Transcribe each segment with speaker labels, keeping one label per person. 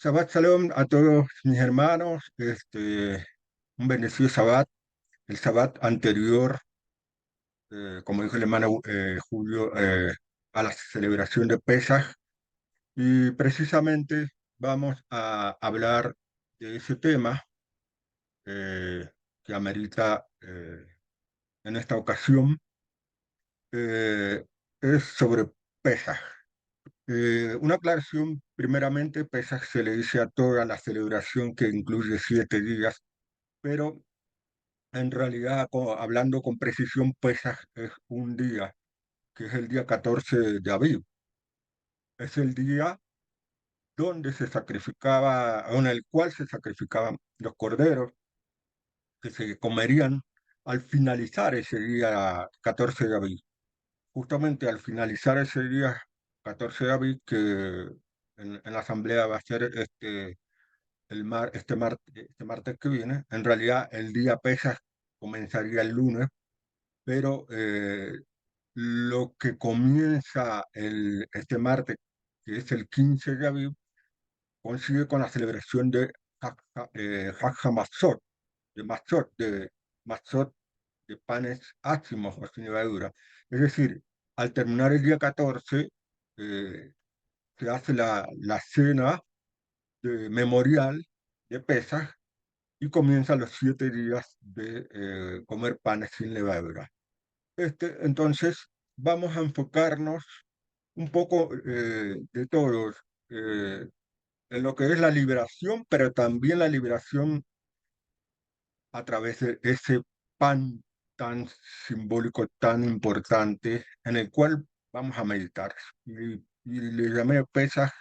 Speaker 1: Shabbat Shalom a todos mis hermanos, un bendecido Shabbat, el Shabbat anterior, como dijo el hermano Julio, a la celebración de Pesaj, y precisamente vamos a hablar de ese tema eh, que amerita en esta ocasión, eh, es sobre Pesaj. Una aclaración, primeramente, Pesaj se le dice a toda la celebración que incluye 7 días, pero en realidad, hablando con precisión, Pesaj es un día, que es el día 14 de Aviv. Es el día donde se sacrificaba, o en el cual se sacrificaban los corderos que se comerían al finalizar ese día 14 de Aviv. Justamente al finalizar ese día 14 de Aviv, que en la asamblea va a ser este martes que viene. En realidad, el día Pesaj comenzaría el lunes, pero lo que comienza este martes, que es el 15 de abril, coincide con la celebración de Hag HaMatzot, de Matzot, de panes ácimos o sin levadura. Es decir, al terminar el día 14, eh, se hace la cena de memorial de Pesaj y comienzan los 7 días de comer panes sin levadura. Entonces, vamos a enfocarnos un poco de todos en lo que es la liberación, pero también la liberación a través de ese pan tan simbólico, tan importante, en el cual vamos a meditar. Y le llamé Pesaj,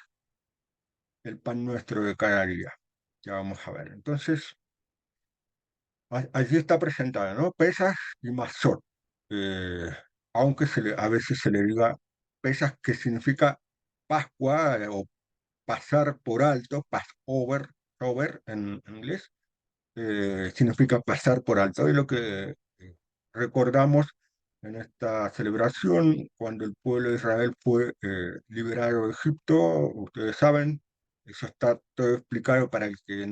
Speaker 1: el pan nuestro de cada día. Ya vamos a ver. Entonces, allí está presentada, ¿no? Pesaj y Mazot. Eh, Aunque a veces se le diga Pesaj, que significa Pascua o pasar por alto, Passover en inglés, significa pasar por alto. Y lo que recordamos en esta celebración, cuando el pueblo de Israel fue liberado de Egipto, ustedes saben, eso está todo explicado para el que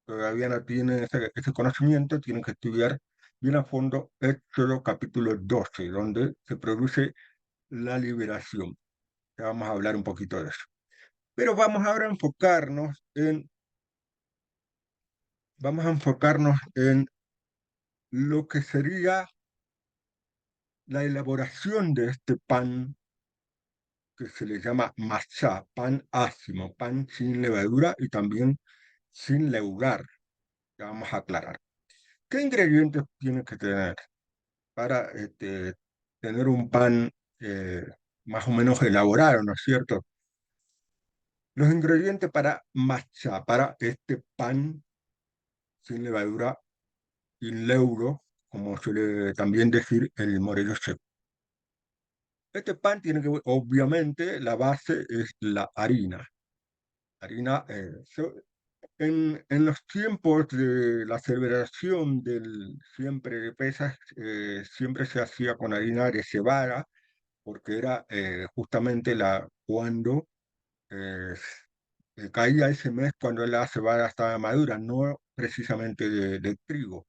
Speaker 1: todavía no tiene ese conocimiento, tienen que estudiar bien a fondo Éxodo capítulo 12, donde se produce la liberación. Ya vamos a hablar un poquito de eso. Pero vamos a enfocarnos en lo que sería la elaboración de este pan que se le llama matzá, pan ácimo, pan sin levadura y también sin leugar. Ya vamos a aclarar. ¿Qué ingredientes tiene que tener para tener un pan eh, más o menos elaborado, ¿no es cierto? Los ingredientes para matzá, para este pan sin levadura y leudo, como suele también decir el morello seco. Este pan tiene obviamente, la base es la harina. Harina, en los tiempos de la celebración del siempre de Pesas, siempre se hacía con harina de cebada, porque era justamente cuando eh, caía ese mes cuando la cebada estaba madura, no precisamente de trigo.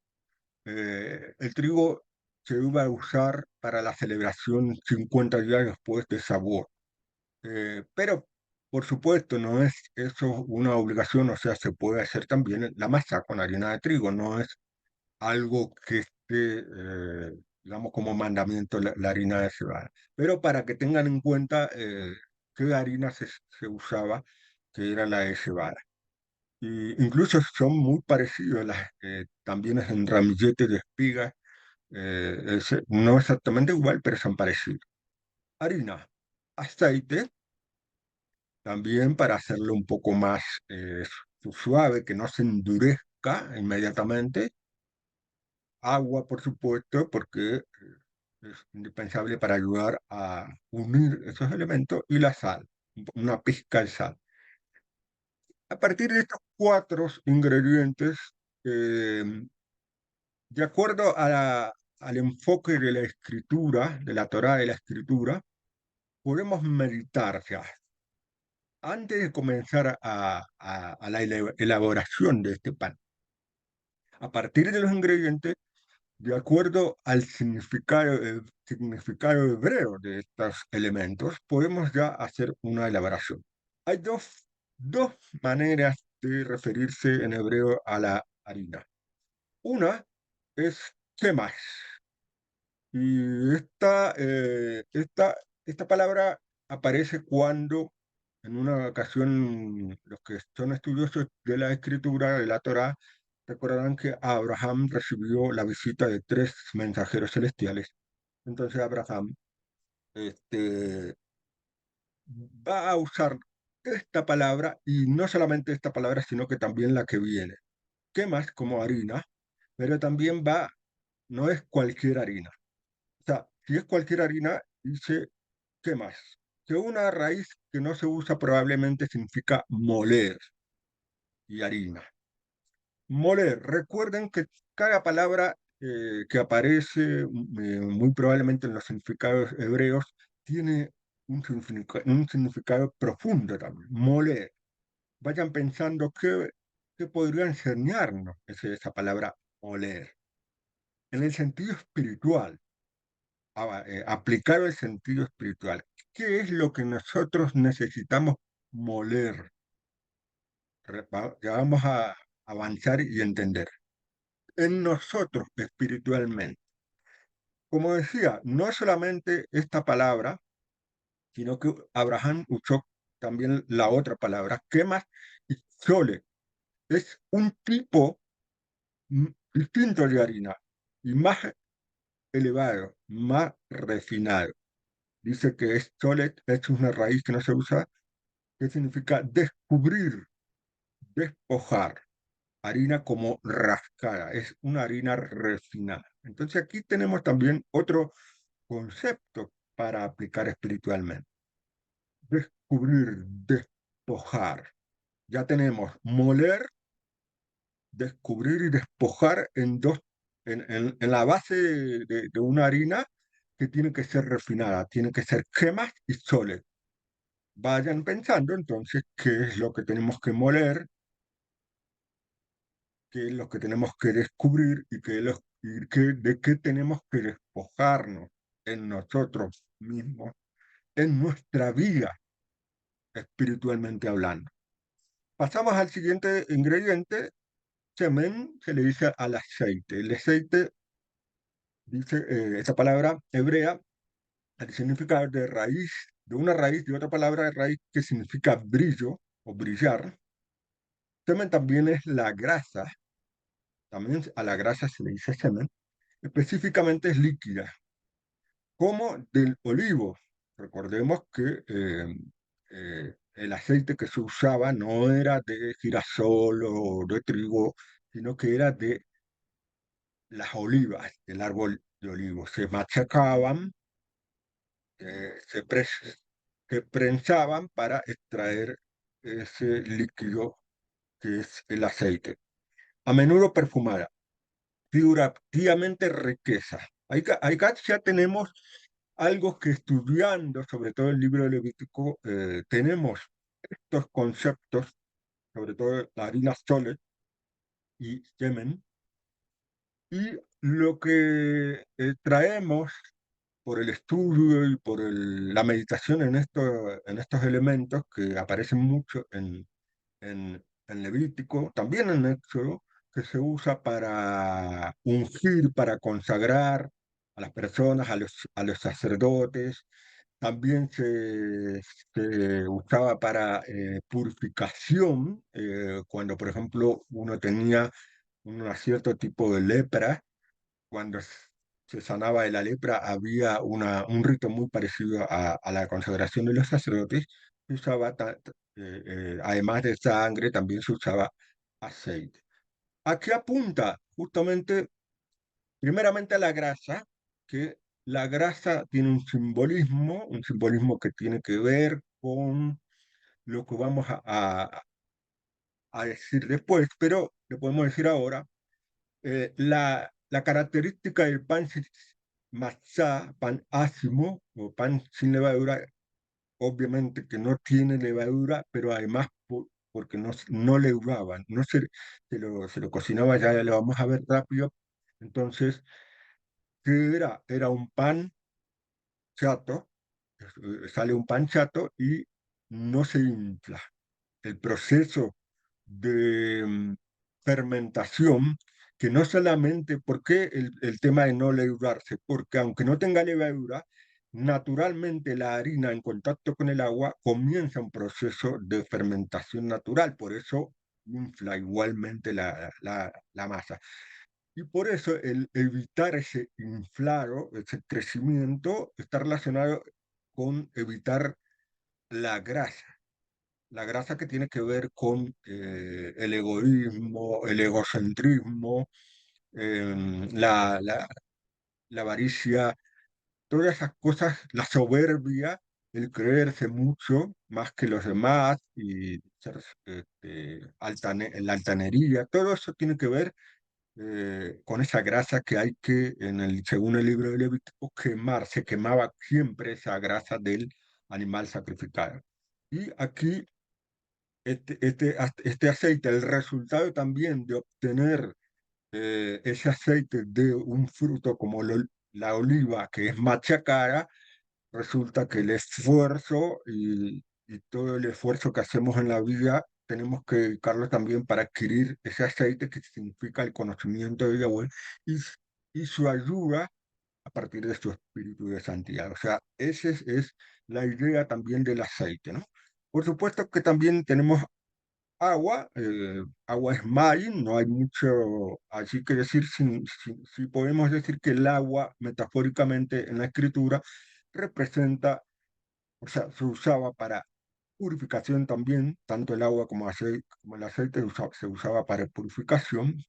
Speaker 1: El trigo se iba a usar para la celebración 50 días después de Sabor. Pero, por supuesto, no es eso una obligación, o sea, se puede hacer también la masa con harina de trigo, no es algo que esté, digamos, como mandamiento la harina de cebada. Pero para que tengan en cuenta qué harina se usaba, que era la de cebada. Y incluso son muy parecidos, también es en ramillete de espigas, no exactamente igual, pero son parecidos. Harina, aceite, también para hacerlo un poco más suave, que no se endurezca inmediatamente. Agua, por supuesto, porque es indispensable para ayudar a unir esos elementos, y la sal, una pizca de sal. A partir de estos cuatro ingredientes, eh, de acuerdo al enfoque de la escritura, de la Torá de la escritura, podemos meditar ya. antes de comenzar a la elaboración de este pan, a partir de los ingredientes, de acuerdo al significado hebreo de estos elementos, podemos ya hacer una elaboración. Hay dos maneras de referirse en hebreo a la harina. Una es kemas, y esta palabra aparece cuando en una ocasión los que son estudiosos de la escritura de la Torá recordarán que Abraham recibió la visita de tres mensajeros celestiales. Entonces Abraham este, va a usar esta palabra, y no solamente esta palabra, sino que también la que viene. ¿Qué más? Como harina, pero también va, no es cualquier harina. O sea, si es cualquier harina, dice, ¿qué más? Que una raíz que no se usa probablemente significa moler y harina. Moler, recuerden que cada palabra que aparece muy probablemente en los significados hebreos tiene un significado profundo también. Moler. Vayan pensando qué podría enseñarnos esa palabra moler. En el sentido espiritual, aplicar el sentido espiritual. ¿Qué es lo que nosotros necesitamos moler? Ya vamos a avanzar y entender. En nosotros espiritualmente. Como decía, no solamente esta palabra, sino que Abraham usó también la otra palabra, quemas y sole. Es un tipo distinto de harina y más elevado, más refinado. Dice que es solet, es una raíz que no se usa, que significa descubrir, despojar. Harina como rascada, es una harina refinada. Entonces aquí tenemos también otro concepto para aplicar espiritualmente. Descubrir, despojar. Ya tenemos moler, descubrir y despojar en la base de una harina que tiene que ser refinada, tiene que ser gemas y soles. Vayan pensando entonces qué es lo que tenemos que moler, qué es lo que tenemos que descubrir de qué tenemos que despojarnos en nosotros mismos, en nuestra vida, espiritualmente hablando. Pasamos al siguiente ingrediente, semen, se le dice al aceite. El aceite, dice esa palabra hebrea, el significado de raíz, de una raíz, de otra palabra de raíz que significa brillo o brillar. Semen también es la grasa, también a la grasa se le dice semen, específicamente es líquida, como del olivo. Recordemos que el aceite que se usaba no era de girasol o de trigo, sino que era de las olivas, del árbol de olivo. Se machacaban, se, se prensaban para extraer ese líquido que es el aceite. A menudo perfumada, figurativamente riqueza. Acá ya tenemos algo que estudiando, sobre todo el libro de Levítico, tenemos estos conceptos, sobre todo la harina soles y semen, y lo que traemos por el estudio y por la meditación en estos elementos que aparecen mucho en Levítico, también en Éxodo, que se usa para ungir, para consagrar a las personas, a los sacerdotes. También se usaba para purificación, cuando, por ejemplo, uno tenía un cierto tipo de lepra. Cuando se sanaba de la lepra, había un rito muy parecido a la consagración de los sacerdotes. Se usaba, además de sangre, también se usaba aceite. ¿A qué apunta? Justamente, primeramente a la grasa, que la grasa tiene un simbolismo que tiene que ver con lo que vamos a decir después, pero le podemos decir ahora. La característica del pan matzá, pan ácimo o pan sin levadura, obviamente que no tiene levadura, pero además porque no leudaba, no se lo cocinaba, ya lo vamos a ver rápido. Entonces, ¿qué era? Era un pan chato, sale un pan chato y no se infla. El proceso de fermentación, que no solamente, ¿por qué el tema de no leudarse? Porque aunque no tenga levadura, naturalmente la harina en contacto con el agua comienza un proceso de fermentación natural, por eso infla igualmente la masa. Y por eso el evitar ese inflado, ese crecimiento, está relacionado con evitar la grasa. La grasa que tiene que ver con el egoísmo, el egocentrismo, la avaricia, todas esas cosas, la soberbia, el creerse mucho más que los demás y ser, la altanería, todo eso tiene que ver con esa grasa que hay que, según el libro de Levítico, quemar. Se quemaba siempre esa grasa del animal sacrificado. Y aquí este aceite, el resultado también de obtener ese aceite de un fruto como la oliva, que es machacada, resulta que el esfuerzo y todo el esfuerzo que hacemos en la vida tenemos que dedicarlo también para adquirir ese aceite que significa el conocimiento de Yahweh y, y su ayuda a partir de su espíritu de santidad. O sea, esa es la idea también del aceite, ¿no? Por supuesto que también tenemos agua, agua es mai, no hay mucho así que decir, si podemos decir que el agua, metafóricamente en la escritura, representa, o sea, se usaba para purificación también, tanto el agua como el aceite se usaba para purificación,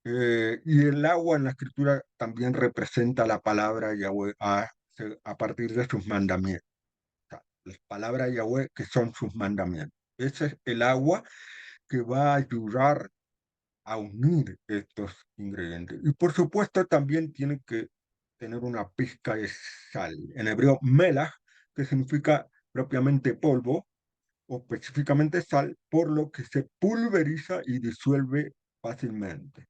Speaker 1: y el agua en la escritura también representa la palabra Yahweh a partir de sus mandamientos, o sea, las palabras de Yahweh que son sus mandamientos. Ese es el agua que va a ayudar a unir estos ingredientes. Y por supuesto también tiene que tener una pizca de sal. En hebreo, melach, que significa propiamente polvo, o específicamente sal, por lo que se pulveriza y disuelve fácilmente.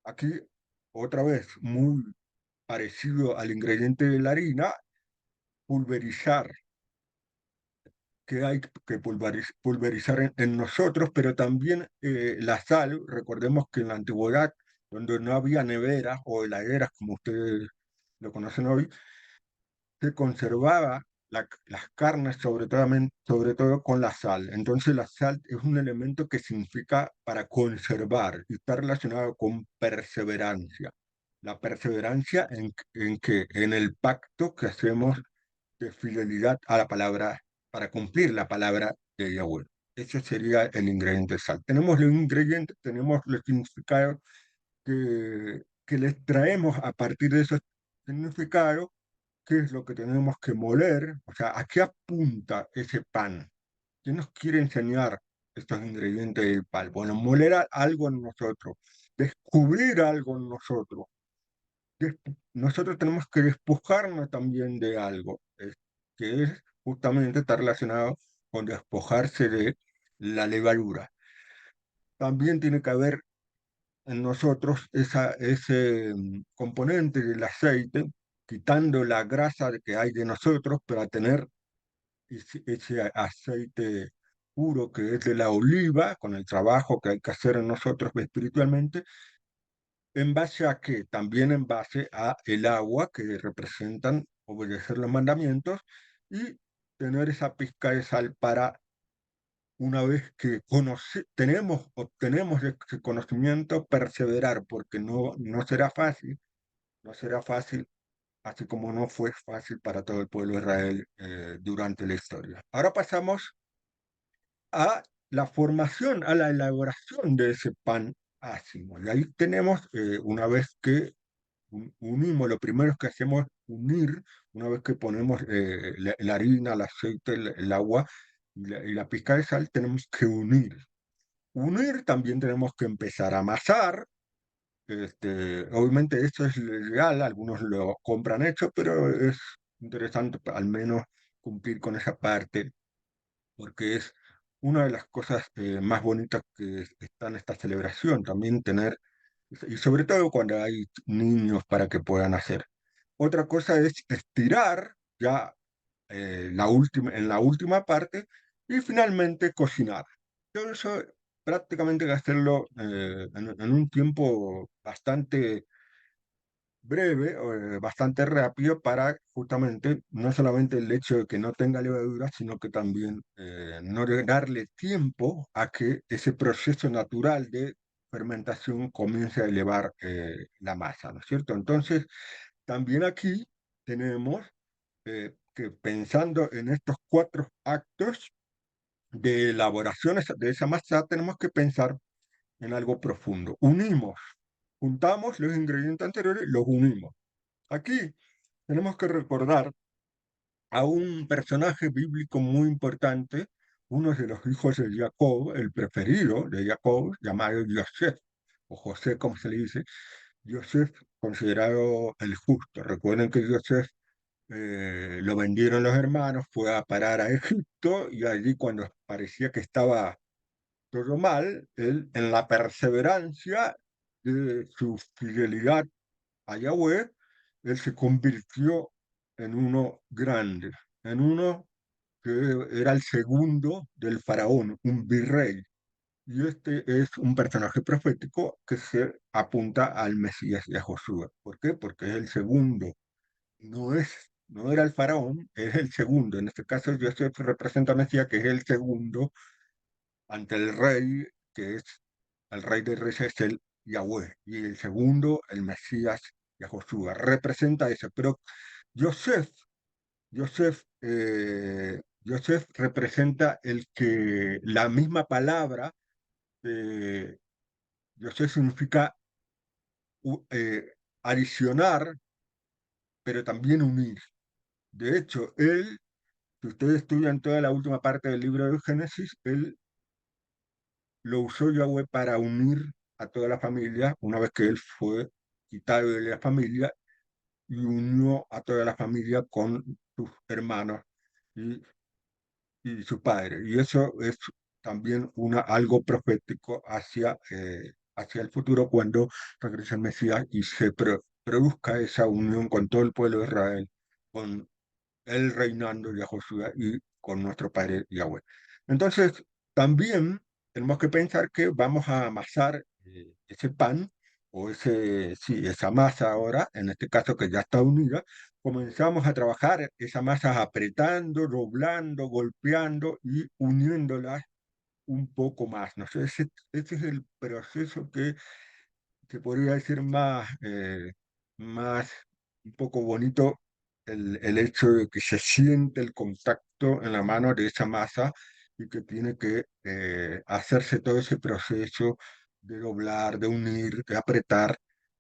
Speaker 1: Aquí, otra vez, muy parecido al ingrediente de la harina, pulverizar, que hay que pulverizar en nosotros, pero también la sal, recordemos que en la antigüedad, donde no había neveras o heladeras como ustedes lo conocen hoy, se conservaba las carnes sobre todo con la sal. Entonces la sal es un elemento que significa para conservar y está relacionado con perseverancia. La perseverancia en el pacto que hacemos de fidelidad a la palabra, para cumplir la palabra de Yahweh. Ese sería el ingrediente sal. Tenemos los ingredientes, tenemos los significados que les traemos a partir de esos significados, qué es lo que tenemos que moler, o sea, a qué apunta ese pan. ¿Qué nos quiere enseñar estos ingredientes del pan? Bueno, moler algo en nosotros, descubrir algo en nosotros. Nosotros tenemos que despojarnos también de algo, que es justamente está relacionado con despojarse de la levadura. También tiene que haber en nosotros ese componente del aceite, quitando la grasa que hay de nosotros para tener ese aceite puro que es de la oliva, con el trabajo que hay que hacer en nosotros espiritualmente, en base a qué, también en base a el agua que representan obedecer los mandamientos y tener esa pizca de sal para una vez que obtenemos ese conocimiento, perseverar, porque no será fácil, no será fácil, así como no fue fácil para todo el pueblo de Israel durante la historia. Ahora pasamos a la formación, a la elaboración de ese pan ácimo. Y ahí tenemos, una vez que unimos, lo primero que hacemos es unir, una vez que ponemos la harina, el aceite, el agua y la pizca de sal, tenemos que unir. Unir también tenemos que empezar a amasar. Obviamente esto es legal, algunos lo compran hecho, pero es interesante al menos cumplir con esa parte, porque es una de las cosas más bonitas que está en esta celebración, también tener, y sobre todo cuando hay niños para que puedan hacer. Otra cosa es estirar ya en la última parte y finalmente cocinar. Todo eso prácticamente hay que hacerlo en un tiempo bastante breve, bastante rápido para justamente no solamente el hecho de que no tenga levadura, sino que también no darle tiempo a que ese proceso natural de fermentación comience a elevar la masa, ¿no es cierto? Entonces, también aquí tenemos que pensando en estos cuatro actos de elaboración de esa masa, tenemos que pensar en algo profundo. Juntamos los ingredientes anteriores, los unimos. Aquí tenemos que recordar a un personaje bíblico muy importante, uno de los hijos de Jacob, el preferido de Jacob, llamado Yosef, o José, como se le dice. Yosef, considerado el justo. Recuerden que Yosef lo vendieron los hermanos, fue a parar a Egipto y allí cuando parecía que estaba todo mal, él en la perseverancia de su fidelidad a Yahweh, él se convirtió en uno grande, en uno que era el segundo del faraón, un virrey. Y este es un personaje profético que se apunta al Mesías y a Josué. ¿Por qué? Porque es el segundo. No era el faraón, es el segundo. En este caso, Joseph representa a Mesías, que es el segundo ante el rey, que es el rey de reyes, es el Yahweh. Y el segundo, el Mesías y a Josué. Representa eso. Pero Joseph, Joseph representa el que la misma palabra, eh, Joseph significa adicionar, pero también unir. De hecho, si ustedes estudian toda la última parte del libro de Génesis, él lo usó Yahweh para unir a toda la familia una vez que él fue quitado de la familia y unió a toda la familia con sus hermanos y, y su padre. Y eso es también algo profético hacia el futuro cuando regrese el Mesías y se produzca esa unión con todo el pueblo de Israel, con él reinando y a Josué y con nuestro Padre Yahweh. Entonces, también tenemos que pensar que vamos a amasar ese pan o sí, esa masa ahora, en este caso que ya está unida, comenzamos a trabajar esa masa apretando, doblando, golpeando y uniéndolas un poco más. No sé, ese es el proceso que se podría decir más un poco bonito el hecho de que se siente el contacto en la mano de esa masa y que tiene que hacerse todo ese proceso de doblar, de unir, de apretar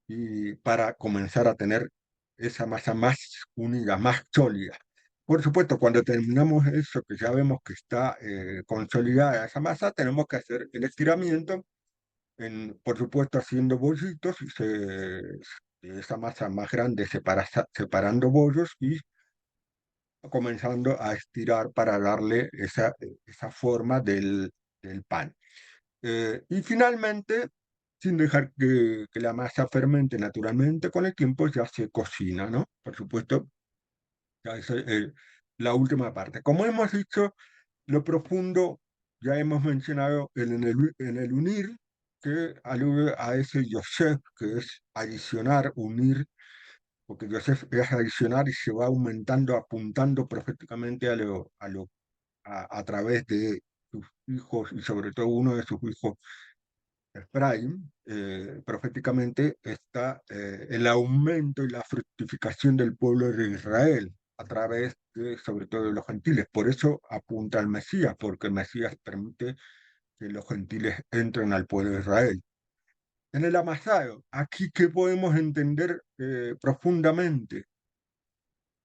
Speaker 1: y para comenzar a tener esa masa más unida, más sólida. Por supuesto, cuando terminamos eso, que ya vemos que está consolidada esa masa, tenemos que hacer el estiramiento por supuesto, haciendo bollitos y de esa masa más grande separando bollos y comenzando a estirar para darle esa forma del pan. Y finalmente, sin dejar que la masa fermente naturalmente, con el tiempo ya se cocina, ¿no? Por supuesto, ya es la última parte. Como hemos dicho, lo profundo, ya hemos mencionado en el unir, que alude a ese Yosef, que es adicionar, unir, porque Yosef es adicionar y se va aumentando, apuntando proféticamente a través de sus hijos y sobre todo uno de sus hijos, Efraín, proféticamente está el aumento y la fructificación del pueblo de Israel a través de, sobre todo, de los gentiles. Por eso apunta al Mesías, porque el Mesías permite que los gentiles entren al pueblo de Israel. En el amasado, aquí que podemos entender profundamente.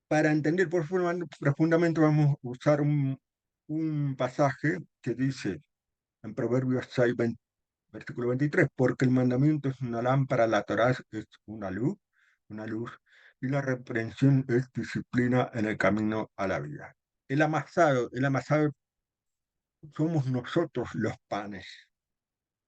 Speaker 1: Para entender profundamente vamos a usar un pasaje que dice en Proverbios 6, versículo 23, porque el mandamiento es una lámpara, la Torá es una luz, y la reprensión es disciplina en el camino a la vida. el amasado somos nosotros los panes.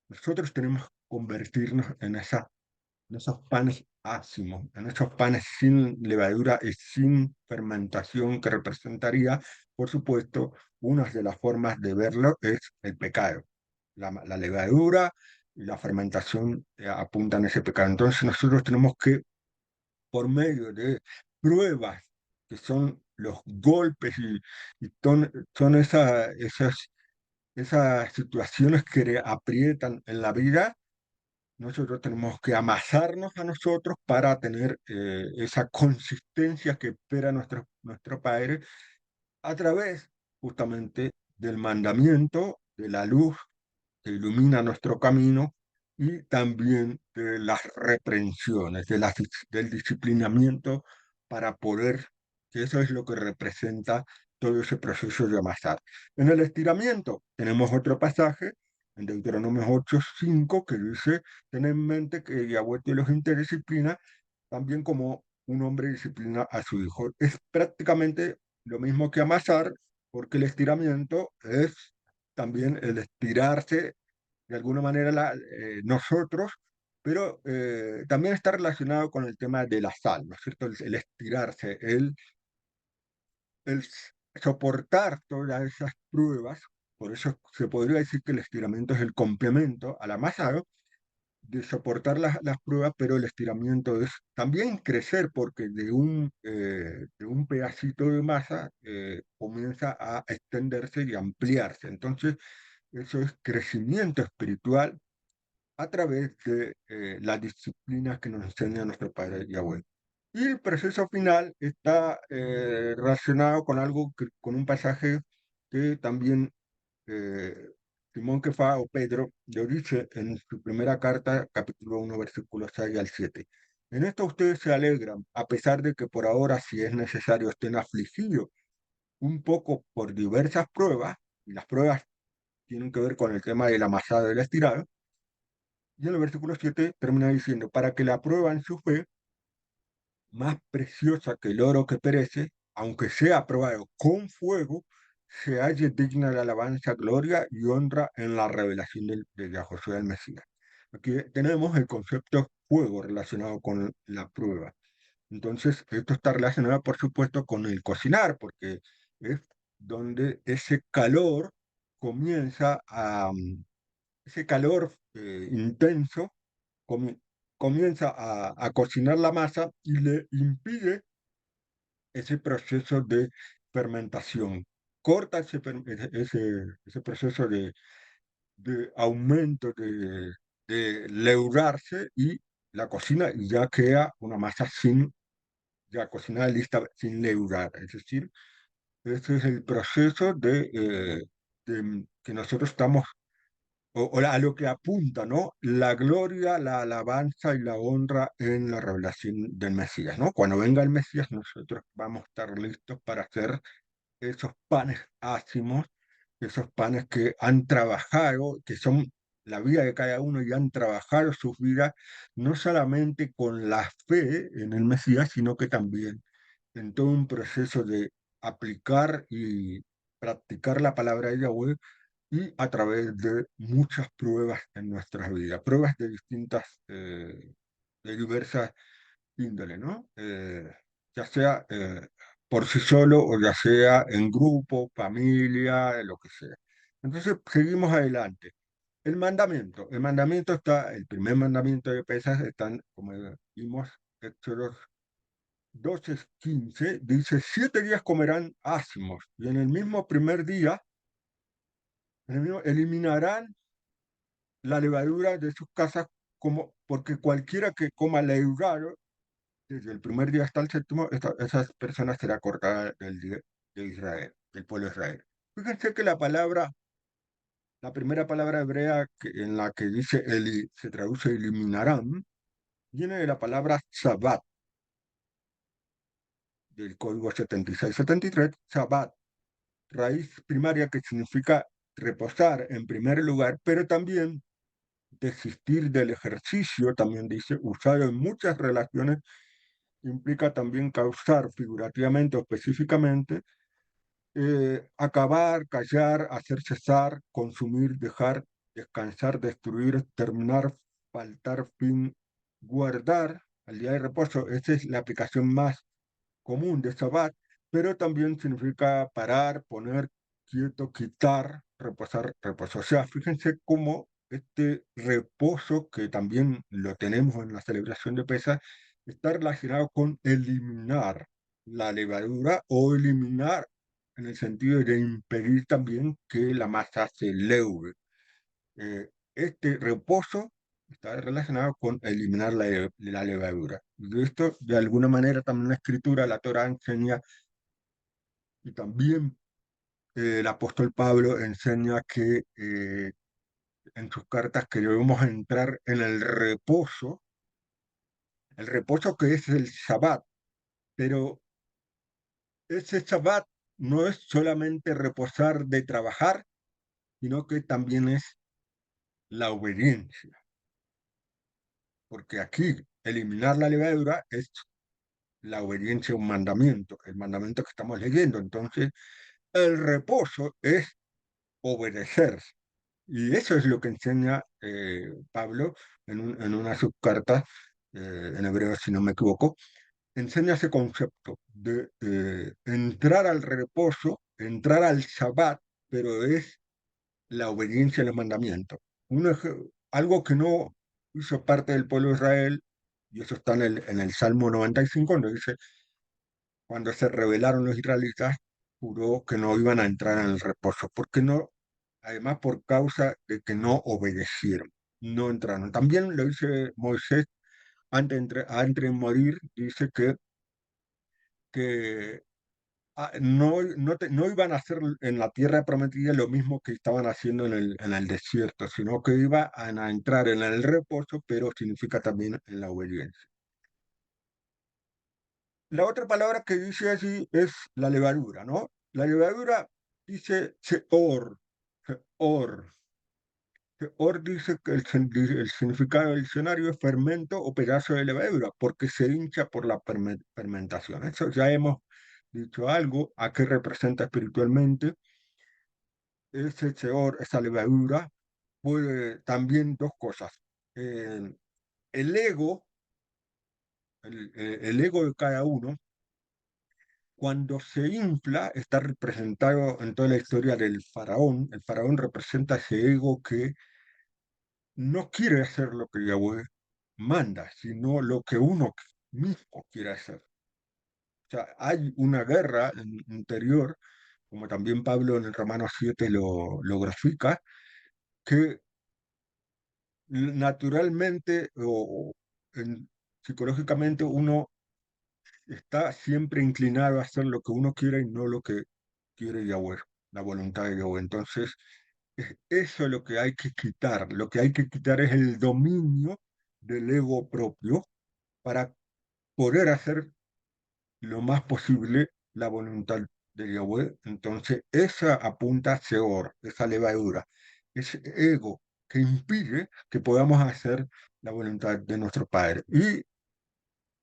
Speaker 1: Nosotros tenemos que convertirnos en esos panes ácimos, en esos panes sin levadura y sin fermentación que representaría, por supuesto, una de las formas de verlo es el pecado. La levadura y la fermentación apuntan a ese pecado. Entonces nosotros tenemos que, por medio de pruebas, que son los golpes y son esas situaciones que aprietan en la vida, nosotros tenemos que amasarnos a nosotros para tener esa consistencia que espera nuestro Padre a través justamente del mandamiento, de la luz que ilumina nuestro camino y también de las reprensiones, del disciplinamiento para poder, que eso es lo que representa todo ese proceso de amasar. En el estiramiento tenemos otro pasaje, en Deuteronomio 8:5, que dice, ten en mente que Yahweh te los disciplina también como un hombre disciplina a su hijo. Es prácticamente lo mismo que amasar, porque el estiramiento es también el estirarse de alguna manera nosotros, pero también está relacionado con el tema de la sal, ¿no es cierto? El estirarse, el soportar todas esas pruebas, por eso se podría decir que el estiramiento es el complemento al amasado, de soportar las pruebas, pero el estiramiento es también crecer, porque de un pedacito de masa comienza a extenderse y ampliarse. Entonces, eso es crecimiento espiritual a través de las disciplinas que nos enseña nuestro Padre Yahweh. Y el proceso final está relacionado con con un pasaje que también eh, Simón Kefa o Pedro lo dice en su primera carta, capítulo 1, versículos 6 al 7. En esto ustedes se alegran, a pesar de que por ahora, si es necesario, estén afligidos un poco por diversas pruebas, y las pruebas tienen que ver con el tema del amasado y del estirado. Y en el versículo 7 termina diciendo, para que la prueba en su fe, más preciosa que el oro que perece, aunque sea probado con fuego, se halle digna de alabanza, gloria y honra en la revelación de Yahoshua del Mesías. Aquí tenemos el concepto fuego relacionado con la prueba. Entonces, esto está relacionado, por supuesto, con el cocinar, porque es donde ese calor comienza ese calor intenso comi- comienza a cocinar la masa y le impide ese proceso de fermentación. Corta ese proceso de aumento de leudar,se y la cocina y ya queda una masa ya cocinada lista sin leudar. Es decir, ese es el proceso que nosotros estamos a lo que apunta, ¿no? La gloria, la alabanza y la honra en la revelación del Mesías, ¿no? Cuando venga el Mesías, nosotros vamos a estar listos para hacer esos panes ácimos, esos panes que han trabajado, que son la vida de cada uno y han trabajado sus vidas, no solamente con la fe en el Mesías, sino que también en todo un proceso de aplicar y practicar la palabra de Yahweh y a través de muchas pruebas en nuestras vidas, pruebas de diversas índoles, ¿no? Ya sea por sí solo o ya sea en grupo, familia, lo que sea. Entonces, seguimos adelante. El mandamiento está, el primer mandamiento de pesas están, como vimos, Éxodo 12:15, dice, 7 días comerán ácimos y en el mismo primer día eliminarán la levadura de sus casas, porque cualquiera que coma levadura desde el primer día hasta el séptimo, esas personas será cortada de Israel, del pueblo de Israel. Fíjense que la primera palabra hebrea en la que dice se traduce eliminarán, viene de la palabra Sabbat, del código 7673, Sabbat, raíz primaria que significa reposar en primer lugar, pero también desistir del ejercicio, también dice, usado en muchas relaciones, implica también causar figurativamente o específicamente acabar, callar, hacer cesar, consumir, dejar, descansar, destruir, terminar, faltar, fin, guardar al día de reposo. Esa es la aplicación más común de Sabbat, pero también significa parar, poner quieto, quitar, reposar, reposo. O sea, fíjense cómo este reposo, que también lo tenemos en la celebración de Pesaj, está relacionado con eliminar la levadura o eliminar en el sentido de impedir también que la masa se leude. Este reposo está relacionado con eliminar la levadura. Y esto, de alguna manera, también la escritura, la Torá enseña, y también el apóstol Pablo enseña que en sus cartas que debemos entrar en el reposo que es el Shabbat, pero ese Shabbat no es solamente reposar de trabajar, sino que también es la obediencia, porque aquí eliminar la levadura es la obediencia a un mandamiento, el mandamiento que estamos leyendo. Entonces, el reposo es obedecer. Y eso es lo que enseña Pablo en una de sus cartas, en hebreo, si no me equivoco, enseña ese concepto de entrar al reposo, entrar al Shabbat, pero es la obediencia a los mandamientos. Algo que no hizo parte del pueblo de Israel, y eso está en el Salmo 95, donde dice, cuando se rebelaron los israelitas, juró que no iban a entrar en el reposo, porque no, además por causa de que no obedecieron, no entraron. También lo dice Moisés antes de morir, dice que no iban a hacer en la tierra prometida lo mismo que estaban haciendo en el desierto, sino que iban a entrar en el reposo, pero significa también en la obediencia. La otra palabra que dice así es la levadura, ¿no? La levadura dice seor, seor. Seor dice que el significado del diccionario es fermento o pedazo de levadura, porque se hincha por la fermentación. Eso ya hemos dicho algo, a qué representa espiritualmente. Ese seor, esa levadura, puede también dos cosas. Eh, el ego, el ego de cada uno, cuando se infla, está representado en toda la historia del faraón. El faraón representa ese ego que no quiere hacer lo que Yahweh manda, sino lo que uno mismo quiere hacer. O sea, hay una guerra interior, como también Pablo en el Romanos 7 lo grafica, que naturalmente psicológicamente uno está siempre inclinado a hacer lo que uno quiere y no lo que quiere Yahweh, la voluntad de Yahweh. Entonces, eso es lo que hay que quitar. Lo que hay que quitar es el dominio del ego propio para poder hacer lo más posible la voluntad de Yahweh. Entonces, esa apunta a Seor, esa levadura, ese ego que impide que podamos hacer la voluntad de nuestro Padre. Y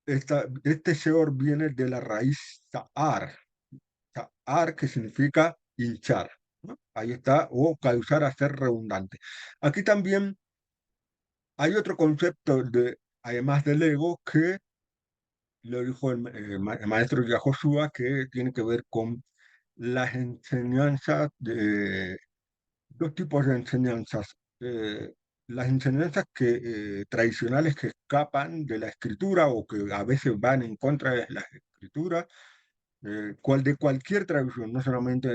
Speaker 1: este Seor viene de la raíz Sa'ar, Sa'ar que significa hinchar, ¿no? Ahí está, o causar, hacer redundante. Aquí también hay otro concepto además del ego, que lo dijo el maestro Yahoshua, que tiene que ver con las enseñanzas, dos tipos de enseñanzas. Las enseñanzas tradicionales que escapan de la escritura o que a veces van en contra de la escritura, de cualquier tradición, no solamente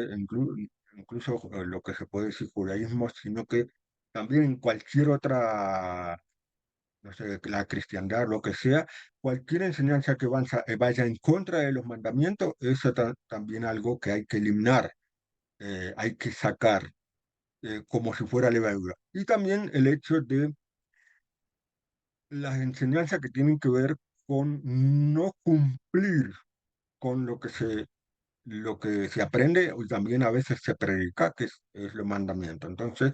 Speaker 1: incluso lo que se puede decir judaísmo, sino que también en cualquier otra, no sé, la cristiandad, lo que sea, cualquier enseñanza que vaya en contra de los mandamientos, eso también algo que hay que eliminar, hay que sacar, como si fuera levadura. Y también el hecho de las enseñanzas que tienen que ver con no cumplir con lo que se aprende y también a veces se predica, que es los mandamientos. Entonces,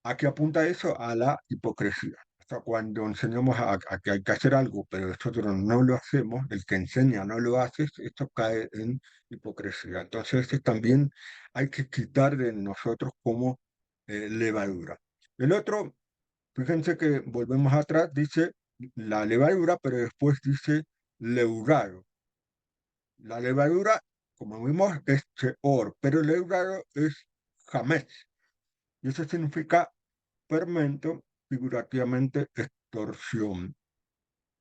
Speaker 1: ¿a qué apunta eso? A la hipocresía. sea, cuando enseñamos a que hay que hacer algo, pero nosotros no lo hacemos, el que enseña no lo hace, esto cae en hipocresía. Entonces, también hay que quitar de nosotros como levadura. El otro, fíjense que volvemos atrás, dice la levadura, pero después dice leudado. La levadura, como vimos, es Sheor, pero el leudado es jamés. Y eso significa fermento, figurativamente extorsión.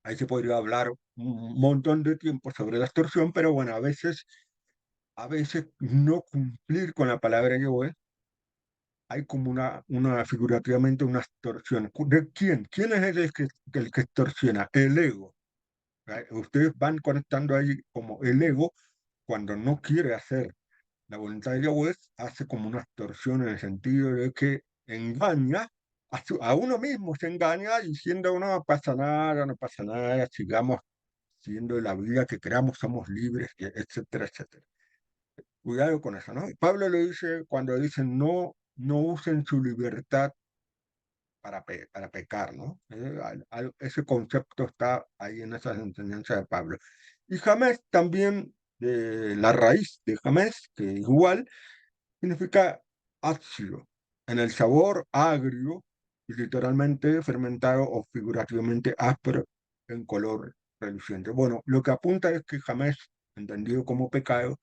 Speaker 1: Ahí se podría hablar un montón de tiempo sobre la extorsión, pero bueno, a veces no cumplir con la palabra de Yahweh, hay como figurativamente una extorsión. ¿De quién? ¿Quién es el que extorsiona? El ego. Ustedes van conectando ahí como el ego cuando no quiere hacer la voluntad de Yahweh, hace como una extorsión en el sentido de que engaña a uno mismo, se engaña diciendo no pasa nada, no pasa nada, sigamos siguiendo la vida que queramos, somos libres, etcétera, etcétera. Cuidado con eso, ¿no? Pablo lo dice cuando dice no usen su libertad para pecar, ¿no? Ese concepto está ahí en esas enseñanzas de Pablo. Y Jamés también, la raíz de Jamés, que igual significa ácido, en el sabor agrio y literalmente fermentado o figurativamente áspero en color reluciente. Bueno, lo que apunta es que Jamés, entendido como pecado,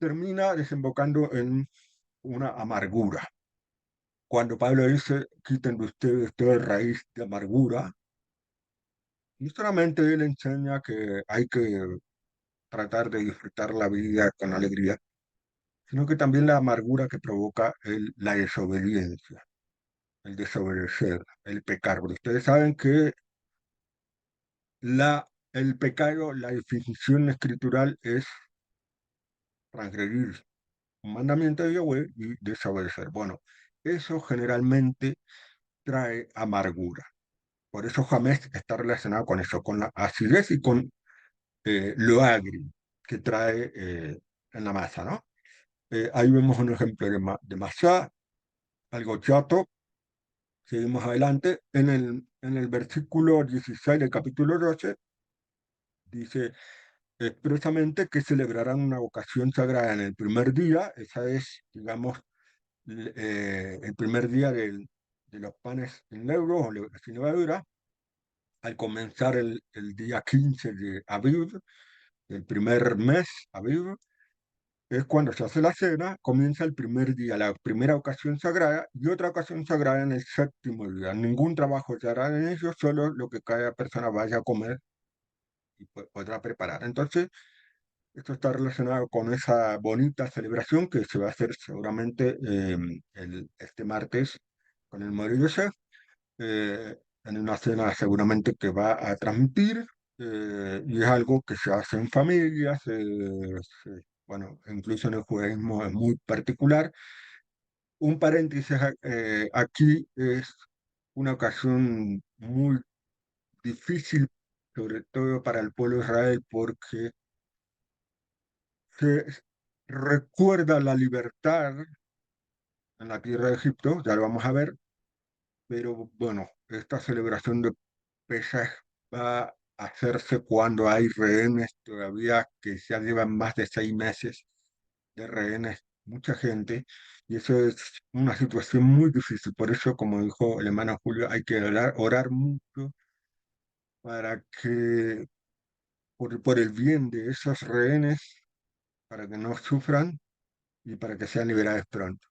Speaker 1: termina desembocando en una amargura. Cuando Pablo dice, quiten de ustedes toda raíz de amargura, no solamente él enseña que hay que tratar de disfrutar la vida con alegría, sino que también la amargura que provoca la desobediencia, el desobedecer, el pecar. Porque ustedes saben que el pecado, la definición escritural es transgredir un mandamiento de Yahweh y desobedecer. Bueno, eso generalmente trae amargura. Por eso Jamés está relacionado con eso, con la acidez y con lo agrio que trae en la masa, ¿no? Ahí vemos un ejemplo de masa, algo chato. Seguimos adelante. En el versículo 16 del capítulo 12 dice expresamente que celebrarán una ocasión sagrada en el primer día. Esa es, digamos, el primer día de los panes sin levadura o sin levadura, al comenzar el día 15 de Aviv, el primer mes, Aviv, es cuando se hace la cena, comienza el primer día, la primera ocasión sagrada, y otra ocasión sagrada en el séptimo día. Ningún trabajo se hará en ello, solo lo que cada persona vaya a comer y podrá preparar. Entonces, esto está relacionado con esa bonita celebración que se va a hacer seguramente este martes con el Mori Yosef, en una cena seguramente que va a transmitir, y es algo que se hace en familia, bueno, incluso en el judaísmo es muy particular. Un paréntesis aquí es una ocasión muy difícil, sobre todo para el pueblo de Israel, porque se recuerda la libertad en la tierra de Egipto, ya lo vamos a ver, pero bueno, esta celebración de Pesaj va a hacerse cuando hay rehenes todavía que ya llevan más de 6 meses de rehenes, mucha gente, y eso es una situación muy difícil. Por eso, como dijo el hermano Julio, hay que orar mucho para que, por el bien de esos rehenes, para que no sufran y para que sean liberados pronto.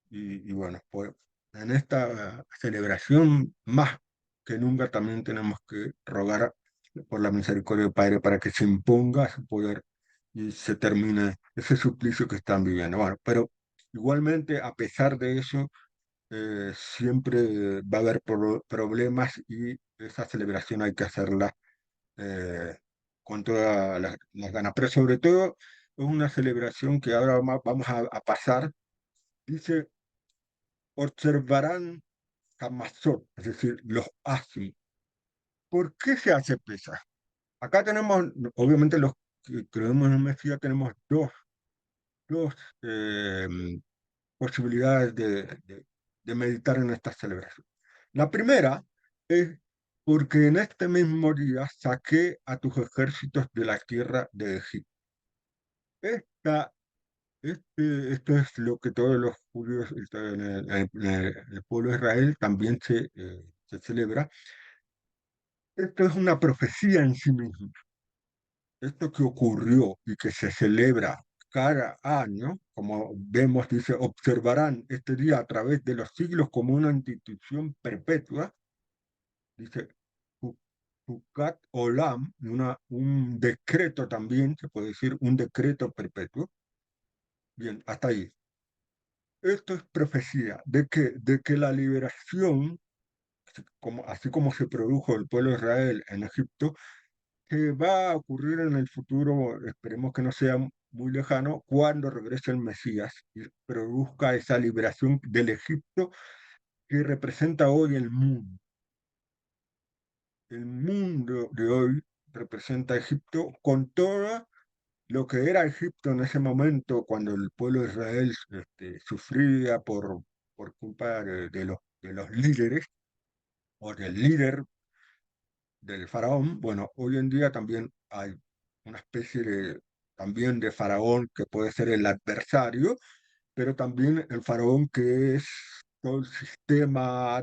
Speaker 1: Y bueno, pues en esta celebración más que nunca también tenemos que rogar por la misericordia del Padre para que se imponga su poder y se termine ese suplicio que están viviendo. Bueno, pero igualmente, a pesar de eso, siempre va a haber problemas y esa celebración hay que hacerla eh, con todas las ganas. Pero sobre todo es una celebración que ahora vamos a pasar. Dice, observarán Hamazot, es decir, los ASI. ¿Por qué se hace pesa? Acá tenemos, obviamente los que creemos en el Mesías, tenemos dos eh, posibilidades de meditar en esta celebración. La primera es porque en este mismo día saqué a tus ejércitos de la tierra de Egipto. Esta, esto es lo que todos los judíos en el pueblo de Israel también se celebra. Esto es una profecía en sí misma. Esto que ocurrió y que se celebra cada año, como vemos, dice, observarán este día a través de los siglos como una institución perpetua, dice Hukat Olam, un decreto también, se puede decir un decreto perpetuo. Bien, hasta ahí. Esto es profecía de que la liberación, así como se produjo el pueblo de Israel en Egipto, que va a ocurrir en el futuro, esperemos que no sea muy lejano, cuando regrese el Mesías y produzca esa liberación del Egipto que representa hoy el mundo. El mundo de hoy representa a Egipto con todo lo que era Egipto en ese momento, cuando el pueblo de Israel sufría por culpa de los líderes o del líder del faraón. Bueno, hoy en día también hay una especie también de faraón que puede ser el adversario, pero también el faraón que es todo el sistema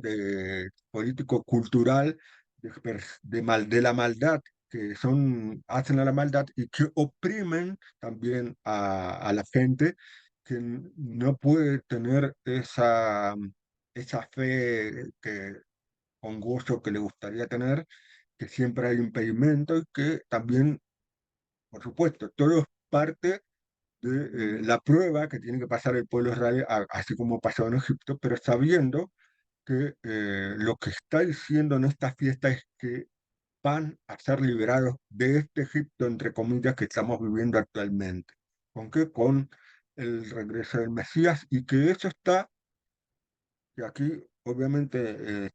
Speaker 1: político-cultural de la maldad, que hacen a la maldad y que oprimen también a la gente que no puede tener esa fe con gozo que le gustaría tener, que siempre hay impedimentos y que también, por supuesto, todo es parte de la prueba que tiene que pasar el pueblo de Israel, así como pasó en Egipto, pero sabiendo que lo que está diciendo en esta fiesta es que van a ser liberados de este Egipto, entre comillas, que estamos viviendo actualmente. ¿Con qué? Con el regreso del Mesías y que eso está, que aquí obviamente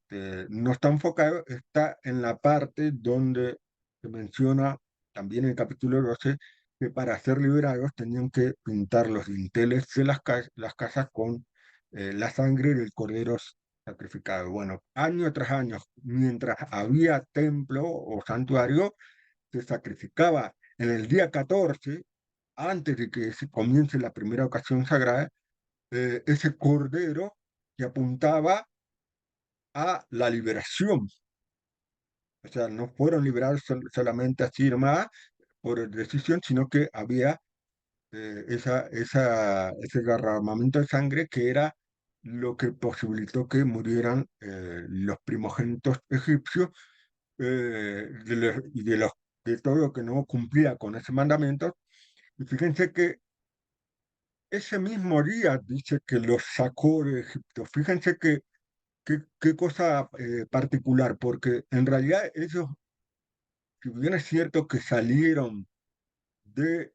Speaker 1: no está enfocado, está en la parte donde se menciona también en el capítulo 12 que para ser liberados tenían que pintar los dinteles de las casas con la sangre del cordero sacrificado. Bueno, año tras año, mientras había templo o santuario, se sacrificaba en el día 14, antes de que se comience la primera ocasión sagrada, ese cordero que apuntaba a la liberación. O sea, no fueron liberados solamente así nomás por decisión, sino que había ese derramamiento de sangre que era lo que posibilitó que murieran los primogénitos egipcios de todo lo que no cumplía con ese mandamiento. Y fíjense que ese mismo día dice que los sacó de Egipto. Fíjense que qué cosa particular, porque en realidad ellos, si bien es cierto que salieron de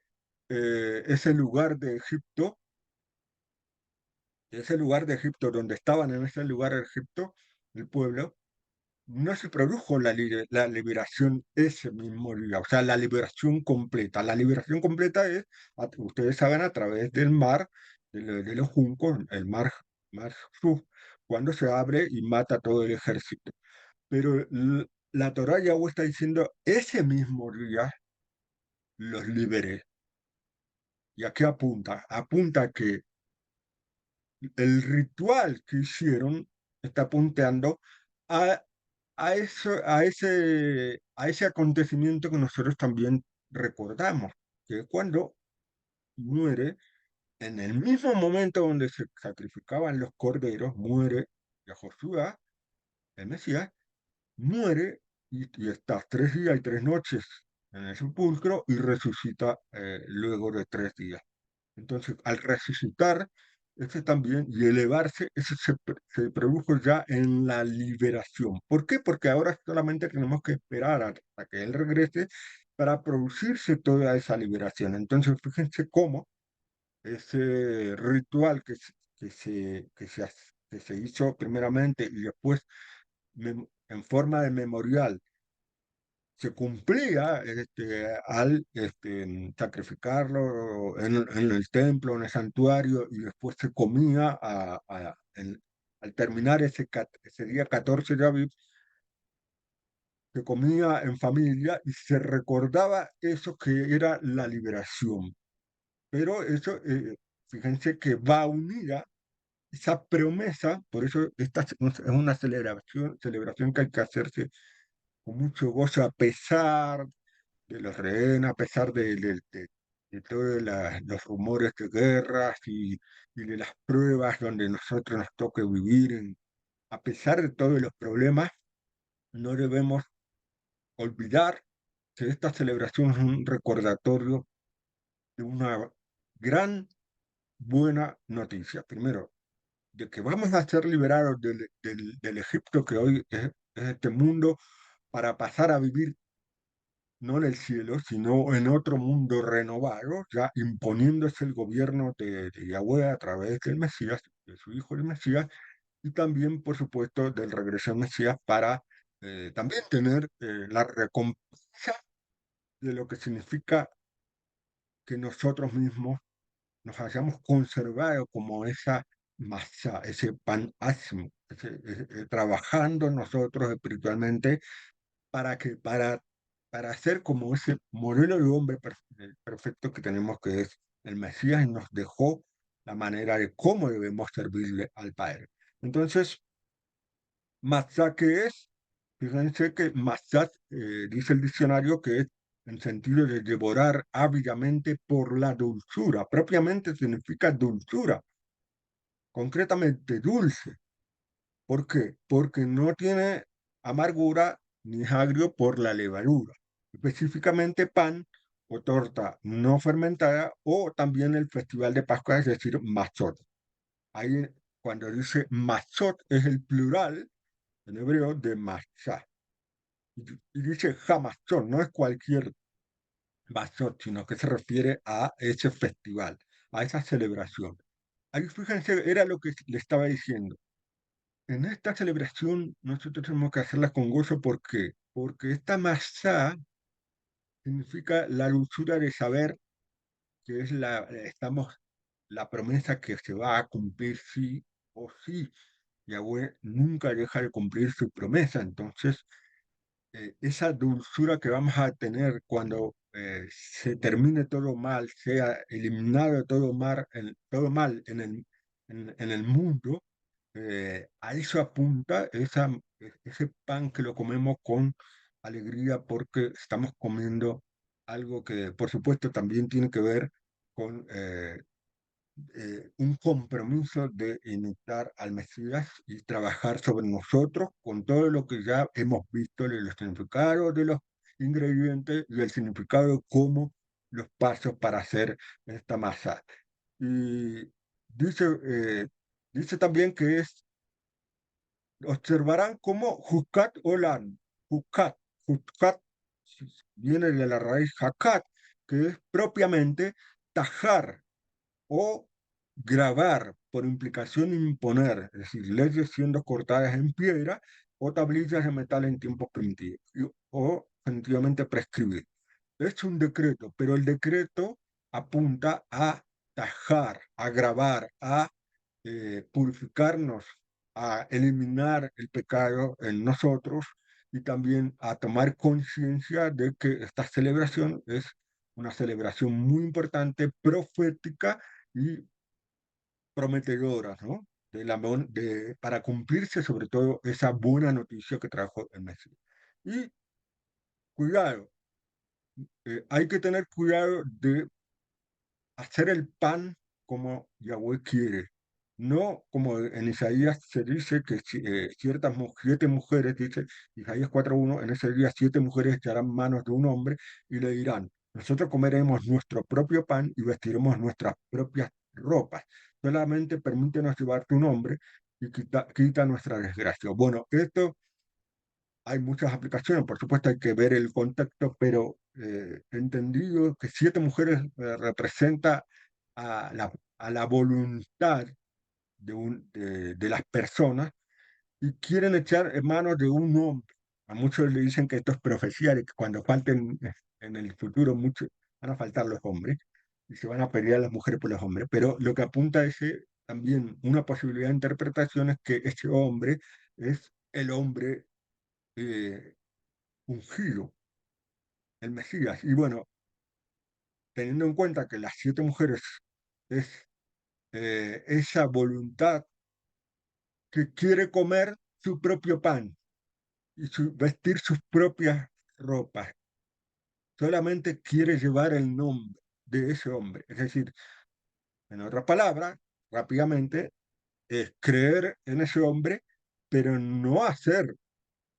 Speaker 1: ese lugar de Egipto donde estaban en ese lugar de Egipto, el pueblo, no se produjo la liberación ese mismo día, o sea, la liberación completa. La liberación completa es, ustedes saben, a través del mar, de los juncos, el mar Suf, cuando se abre y mata a todo el ejército. Pero la Torá Yahweh está diciendo, ese mismo día los liberé. ¿Y a qué apunta? Apunta a que el ritual que hicieron está apuntando a, a ese acontecimiento que nosotros también recordamos, que cuando muere, en el mismo momento donde se sacrificaban los corderos, muere Josué, el Mesías, muere y está 3 días y 3 noches en el sepulcro y resucita luego de 3 días. Entonces, al resucitar, ese también y elevarse, ese se produjo ya en la liberación. ¿Por qué? Porque ahora solamente tenemos que esperar hasta que Él regrese para producirse toda esa liberación. Entonces, fíjense cómo ese ritual que se hizo primeramente y después en forma de memorial se cumplía al sacrificarlo en el templo, en el santuario, y después se comía al terminar ese día 14 de abril, se comía en familia y se recordaba eso que era la liberación. Pero eso, fíjense que va unida esa promesa, por eso esta es una celebración que hay que hacerse con mucho gozo a pesar de los rehenes, a pesar de todos los rumores de guerras y de las pruebas donde nosotros nos toque vivir, a pesar de todos los problemas, no debemos olvidar que esta celebración es un recordatorio de una gran buena noticia. Primero, de que vamos a ser liberados del Egipto que hoy es este mundo para pasar a vivir no en el cielo, sino en otro mundo renovado, ya imponiéndose el gobierno de Yahweh a través del Mesías, de su Hijo el Mesías, y también, por supuesto, del regreso del Mesías para también tener la recompensa de lo que significa que nosotros mismos nos hayamos conservado como esa masa, ese pan ácimo, trabajando nosotros espiritualmente para que para ser como ese modelo de hombre perfecto que tenemos que es el Mesías y nos dejó la manera de cómo debemos servirle al Padre. Entonces, Matzah, ¿qué es? Fíjense que Matzah, dice el diccionario, que es en sentido de devorar ávidamente por la dulzura. Propiamente significa dulzura, concretamente dulce. ¿Por qué? Porque no tiene amargura ni es agrio por la levadura. Específicamente pan o torta no fermentada o también el festival de Pascua, es decir, matzot. Ahí cuando dice matzot es el plural en hebreo de matzah. Y dice Hamatzot, no es cualquier matzot, sino que se refiere a ese festival, a esa celebración. Ahí fíjense, era lo que le estaba diciendo. En esta celebración nosotros tenemos que hacerla con gozo. ¿Por qué? Porque esta masá significa la dulzura de saber que es la promesa que se va a cumplir sí o sí. Yahweh nunca deja de cumplir su promesa. Entonces, esa dulzura que vamos a tener cuando se termine todo mal, sea eliminado todo mal en el mundo, a eso apunta ese pan que lo comemos con alegría porque estamos comiendo algo que, por supuesto, también tiene que ver con un compromiso de imitar al Mesías y trabajar sobre nosotros con todo lo que ya hemos visto de los significados de los ingredientes y el significado de cómo los pasos para hacer esta masa. Y dice, dice también que observarán como Jucat Olan, Jucat, Jucat viene de la raíz Hakat, que es propiamente tajar o grabar, por implicación imponer, es decir, leyes siendo cortadas en piedra o tablillas de metal en tiempos primitivos, o definitivamente prescribir. Es un decreto, pero el decreto apunta a tajar, a grabar, a purificarnos, a eliminar el pecado en nosotros y también a tomar conciencia de que esta celebración es una celebración muy importante, profética y prometedora, ¿no? Para cumplirse sobre todo esa buena noticia que trajo el Mesías. Y cuidado, hay que tener cuidado de hacer el pan como Yahweh quiere, no como en Isaías se dice que ciertas 7 mujeres, dice Isaías 4:1, en ese día 7 mujeres echarán manos de un hombre y le dirán, nosotros comeremos nuestro propio pan y vestiremos nuestras propias ropas, solamente permítenos llevar tu nombre y quita nuestra desgracia. Bueno, esto hay muchas aplicaciones, por supuesto hay que ver el contexto, pero he entendido que 7 mujeres representa a la voluntad de las personas y quieren echar en manos de un hombre. A muchos le dicen que esto es profecía, de que cuando falten en el futuro muchos van a faltar los hombres y se van a pelear las mujeres por los hombres, pero lo que apunta ese también una posibilidad de interpretación es que ese hombre es el hombre eh, ungido, el Mesías. Y bueno, teniendo en cuenta que las 7 mujeres es esa voluntad que quiere comer su propio pan y vestir sus propias ropas, solamente quiere llevar el nombre de ese hombre. Es decir, en otras palabras, rápidamente, es creer en ese hombre, pero no hacer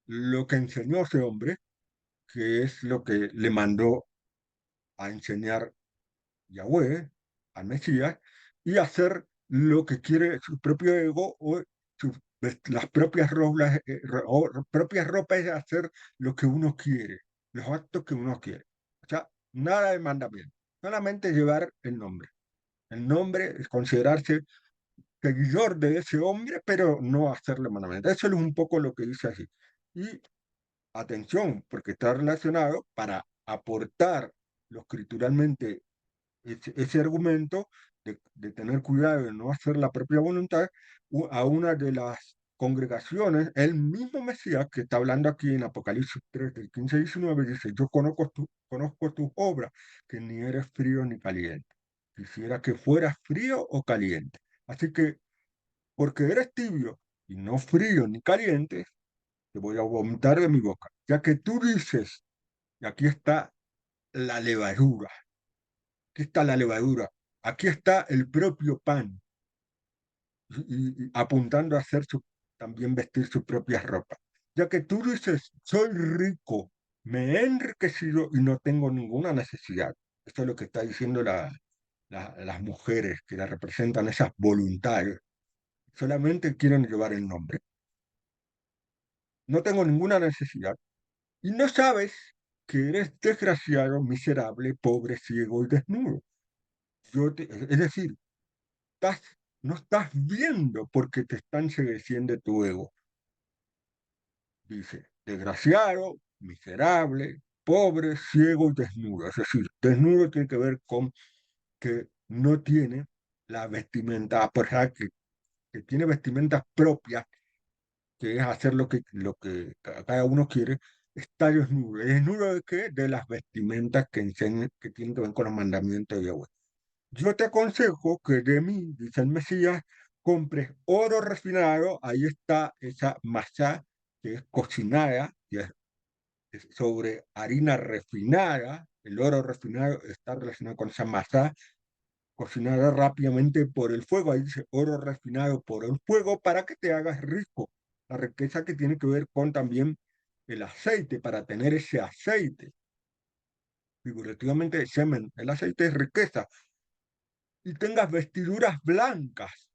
Speaker 1: lo que enseñó ese hombre, que es lo que le mandó a enseñar Yahweh, al Mesías, y hacer lo que quiere su propio ego o las propias propias ropas, es hacer lo que uno quiere, los actos que uno quiere. O sea, nada de mandamiento, solamente llevar el nombre. El nombre es considerarse seguidor de ese hombre, pero no hacerle mandamiento. Eso es un poco lo que dice así. Y atención, porque está relacionado para aportar lo escrituralmente ese argumento de tener cuidado de no hacer la propia voluntad a una de las congregaciones, el mismo Mesías que está hablando aquí en Apocalipsis 3, del 15 al 19, dice, yo conozco tus obras, que ni eres frío ni caliente. Quisiera que fueras frío o caliente. Así que, porque eres tibio y no frío ni caliente, te voy a vomitar de mi boca. Ya que tú dices, y aquí está la levadura, aquí está la levadura, aquí está el propio pan, y apuntando a hacer también vestir sus propias ropas. Ya que tú dices, soy rico, me he enriquecido y no tengo ninguna necesidad. Esto es lo que está diciendo las mujeres que la representan, esas voluntades. Solamente quieren llevar el nombre. No tengo ninguna necesidad. Y no sabes que eres desgraciado, miserable, pobre, ciego y desnudo. Es decir, estás, no estás viendo porque te están ensegueciendo tu ego. Dice, desgraciado, miserable, pobre, ciego y desnudo. Es decir, desnudo tiene que ver con que no tiene la vestimenta, por ejemplo, que tiene vestimentas propias, que es hacer lo que cada uno quiere, está desnudo. ¿Es desnudo de qué? De las vestimentas que enseñan, que tienen que ver con los mandamientos de Yahweh. Yo te aconsejo que de mí, dice el Mesías, compres oro refinado, ahí está esa masa que es cocinada, que es sobre harina refinada, el oro refinado está relacionado con esa masa cocinada rápidamente por el fuego, ahí dice oro refinado por el fuego para que te hagas rico. La riqueza que tiene que ver con también el aceite, para tener ese aceite, figurativamente el semen, el aceite es riqueza, y tengas vestiduras blancas,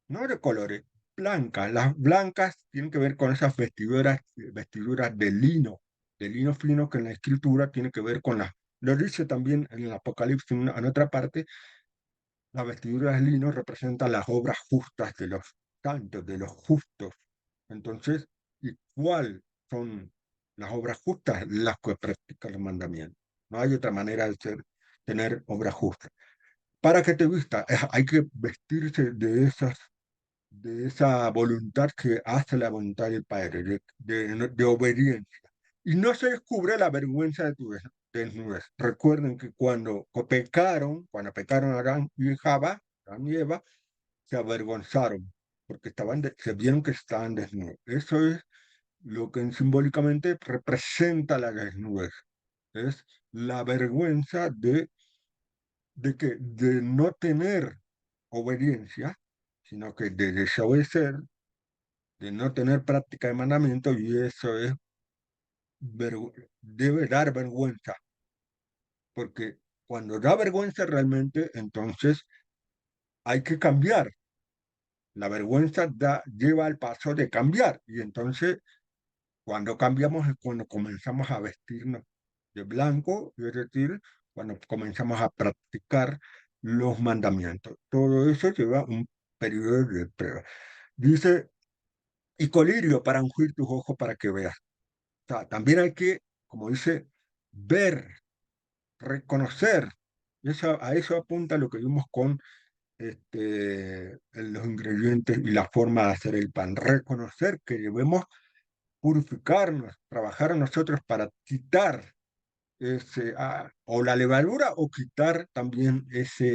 Speaker 1: no de colores, blancas. Las blancas tienen que ver con esas vestiduras de lino fino, que en la escritura tiene que ver con las, lo dice también en el Apocalipsis en otra parte, las vestiduras de lino representan las obras justas de los santos, de los justos. Entonces, ¿y cuál son las obras justas? Las que practican los mandamientos. No hay otra manera de tener obras justas. Para que te vista, hay que vestirse de esa voluntad que hace la voluntad del Padre, de obediencia. Y no se descubre la vergüenza de tu desnudez. Recuerden que cuando pecaron Adán y Java, Adán y Eva, se avergonzaron porque se vieron que estaban desnudos. Eso es lo que simbólicamente representa la desnudez. Es la vergüenza de no tener obediencia, sino que de desobedecer, de no tener práctica de mandamiento, y eso debe dar vergüenza, porque cuando da vergüenza realmente, entonces hay que cambiar. La vergüenza lleva al paso de cambiar, y entonces cuando cambiamos es cuando comenzamos a vestirnos de blanco, es decir, cuando comenzamos a practicar los mandamientos. Todo eso lleva un periodo de prueba. Dice, y colirio para ungir tus ojos para que veas. O sea, también hay que, como dice, ver, reconocer. A eso apunta lo que vimos con los ingredientes y la forma de hacer el pan. Reconocer que debemos purificarnos, trabajar nosotros para quitar o la levadura o quitar también esa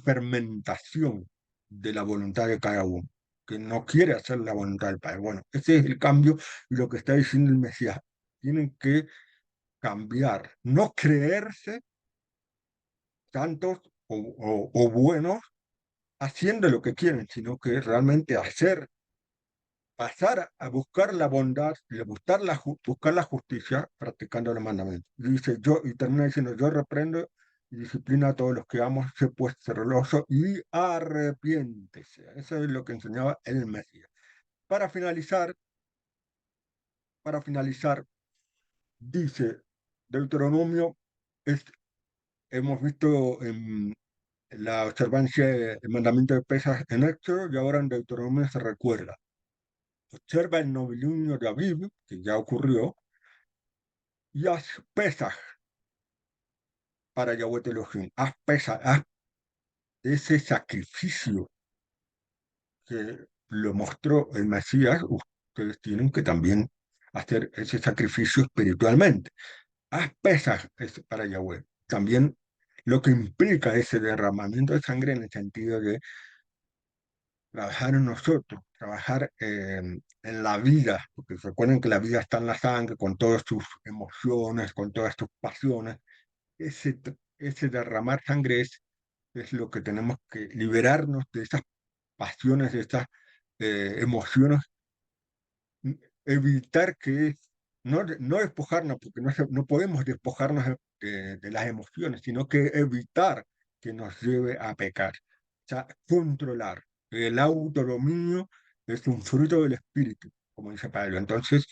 Speaker 1: fermentación de la voluntad de cada uno, que no quiere hacer la voluntad del Padre. Bueno, ese es el cambio y lo que está diciendo el Mesías. Tienen que cambiar, no creerse santos o buenos haciendo lo que quieren, sino que realmente hacer, pasar a buscar la bondad, y a buscar la justicia practicando los mandamientos. Dice yo, y termina diciendo, yo reprendo y disciplina a todos los que amo, sé pues celoso y arrepiéntese. Eso es lo que enseñaba el Mesías. Para finalizar, para finalizar, dice Deuteronomio, es, hemos visto en la observancia del mandamiento de pesas en Éxodo y ahora en Deuteronomio se recuerda. Observa el novilunio de Aviv, que ya ocurrió, y haz pesas para Yahweh Elohim. Haz pesas, haz ese sacrificio que lo mostró el Mesías. Ustedes tienen que también hacer ese sacrificio espiritualmente. Haz pesas para Yahweh. También lo que implica ese derramamiento de sangre en el sentido de trabajar en nosotros, trabajar en la vida, porque recuerden que la vida está en la sangre, con todas sus emociones, con todas sus pasiones. Ese derramar sangre es lo que tenemos que liberarnos de esas pasiones, de esas emociones, evitar no despojarnos, porque no podemos despojarnos de las emociones, sino que evitar que nos lleve a pecar. O sea, controlar. El autodominio es un fruto del espíritu, como dice Pablo. Entonces,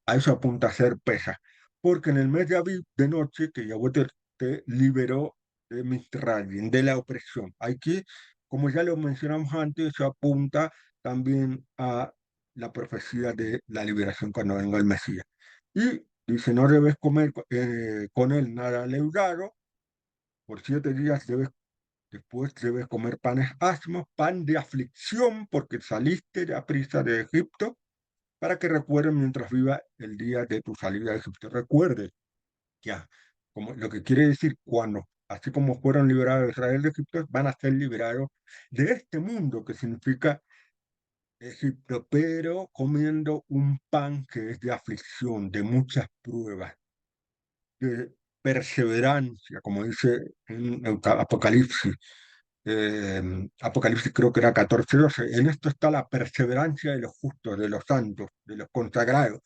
Speaker 1: a eso apunta a ser pesa. Porque en el mes de Aviv, de noche, que Yahweh te liberó de Mitzrayim, de la opresión. Aquí, como ya lo mencionamos antes, eso apunta también a la profecía de la liberación cuando venga el Mesías. Y dice, no debes comer con él nada leudado, por 7 días después debes comer panes asmos, pan de aflicción, porque saliste de prisa de Egipto, para que recuerden mientras viva el día de tu salida de Egipto. Recuerde, ya, como lo que quiere decir, cuando, así como fueron liberados de Israel de Egipto, van a ser liberados de este mundo, que significa Egipto, pero comiendo un pan que es de aflicción, de muchas pruebas, de perseverancia, como dice en Apocalipsis. Apocalipsis creo que era 14:12. En esto está la perseverancia de los justos, de los santos, de los consagrados,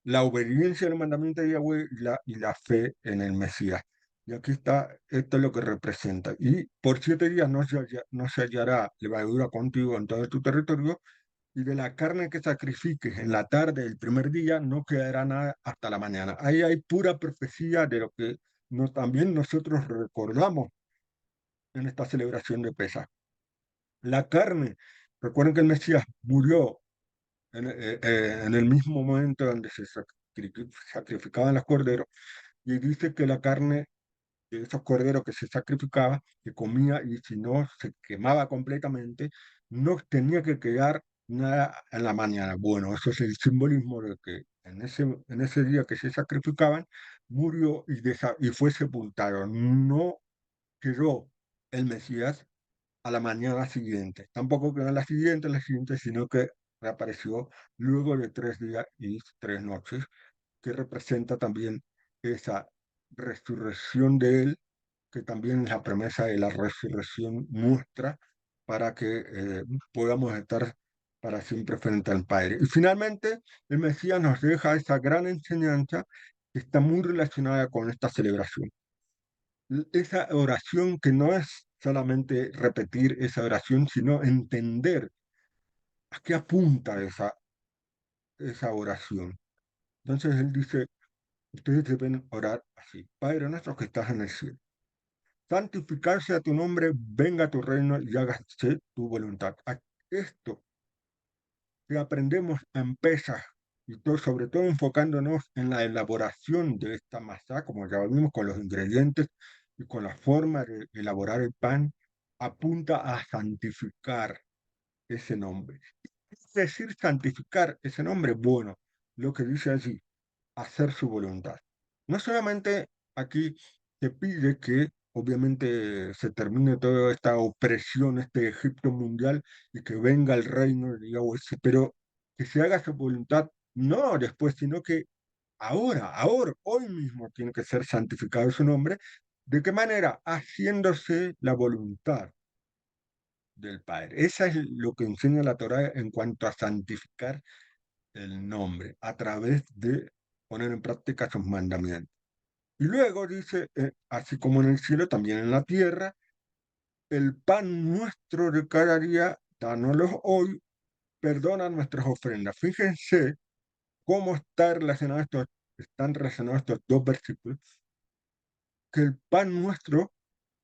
Speaker 1: la obediencia al mandamiento de Yahweh y la fe en el Mesías. Y aquí está, esto es lo que representa. Y por 7 días no se hallará levadura contigo en todo tu territorio, y de la carne que sacrifiques en la tarde del primer día no quedará nada hasta la mañana. Ahí hay pura profecía de lo que también nosotros recordamos en esta celebración de Pesaj. La carne, recuerden que el Mesías murió en el mismo momento donde se sacrificaban los corderos, y dice que la carne de esos corderos que se sacrificaba, se comía y si no se quemaba completamente, no tenía que quedar nada en la mañana. Bueno, eso es el simbolismo de que en ese día que se sacrificaban, murió y fue sepultado. No quedó el Mesías a la mañana siguiente, tampoco quedó en la siguiente, sino que reapareció luego de 3 días y 3 noches, que representa también esa resurrección de él, que también es la promesa de la resurrección nuestra, para que podamos estar para siempre frente al Padre. Y finalmente, el Mesías nos deja esa gran enseñanza que está muy relacionada con esta celebración. Esa oración que no es solamente repetir esa oración, sino entender a qué apunta esa oración. Entonces él dice, ustedes deben orar así: Padre nuestro que estás en el cielo, santificado sea tu nombre, venga tu reino y hágase tu voluntad. Esto que aprendemos en Pesaj, y sobre todo enfocándonos en la elaboración de esta masa, como ya vimos con los ingredientes y con la forma de elaborar el pan, apunta a santificar ese nombre. Es decir, santificar ese nombre, bueno, lo que dice allí, hacer su voluntad. No solamente aquí se pide que obviamente se termine toda esta opresión, este Egipto mundial y que venga el reino de Yahweh, pero que se haga su voluntad no después, sino que ahora, hoy mismo tiene que ser santificado su nombre. ¿De qué manera? Haciéndose la voluntad del Padre. Esa es lo que enseña la Torá en cuanto a santificar el nombre, a través de poner en práctica sus mandamientos. Y luego dice, así como en el cielo, también en la tierra, el pan nuestro de cada día, dánoslo hoy, perdona nuestras ofrendas. Fíjense cómo están relacionados estos dos versículos, que el pan nuestro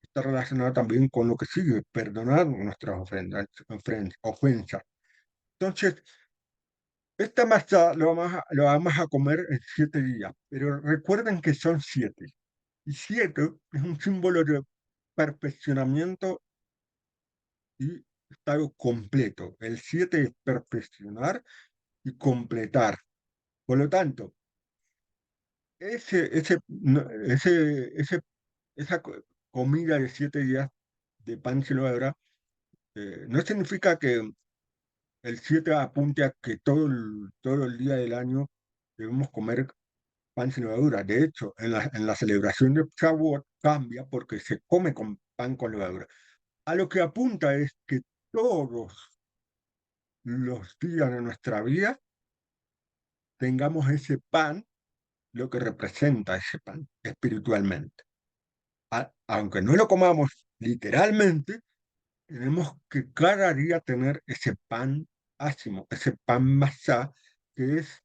Speaker 1: está relacionado también con lo que sigue, perdonar nuestras ofensas. Entonces, esta masa lo vamos a comer en 7 días, pero recuerden que son 7. Y 7 es un símbolo de perfeccionamiento y estado completo. El 7 es perfeccionar y completar. Por lo tanto, ese, ese, no, esa comida de 7 días de pan sin levadura no significa que el 7 apunte a que todo el día del año debemos comer pan sin levadura. De hecho, en la celebración de Shavuot cambia porque se come con pan con levadura. A lo que apunta es que todos los días de nuestra vida tengamos ese pan, lo que representa ese pan espiritualmente. Aunque no lo comamos literalmente, tenemos que cada día tener ese pan ácimo, ese pan masá, que es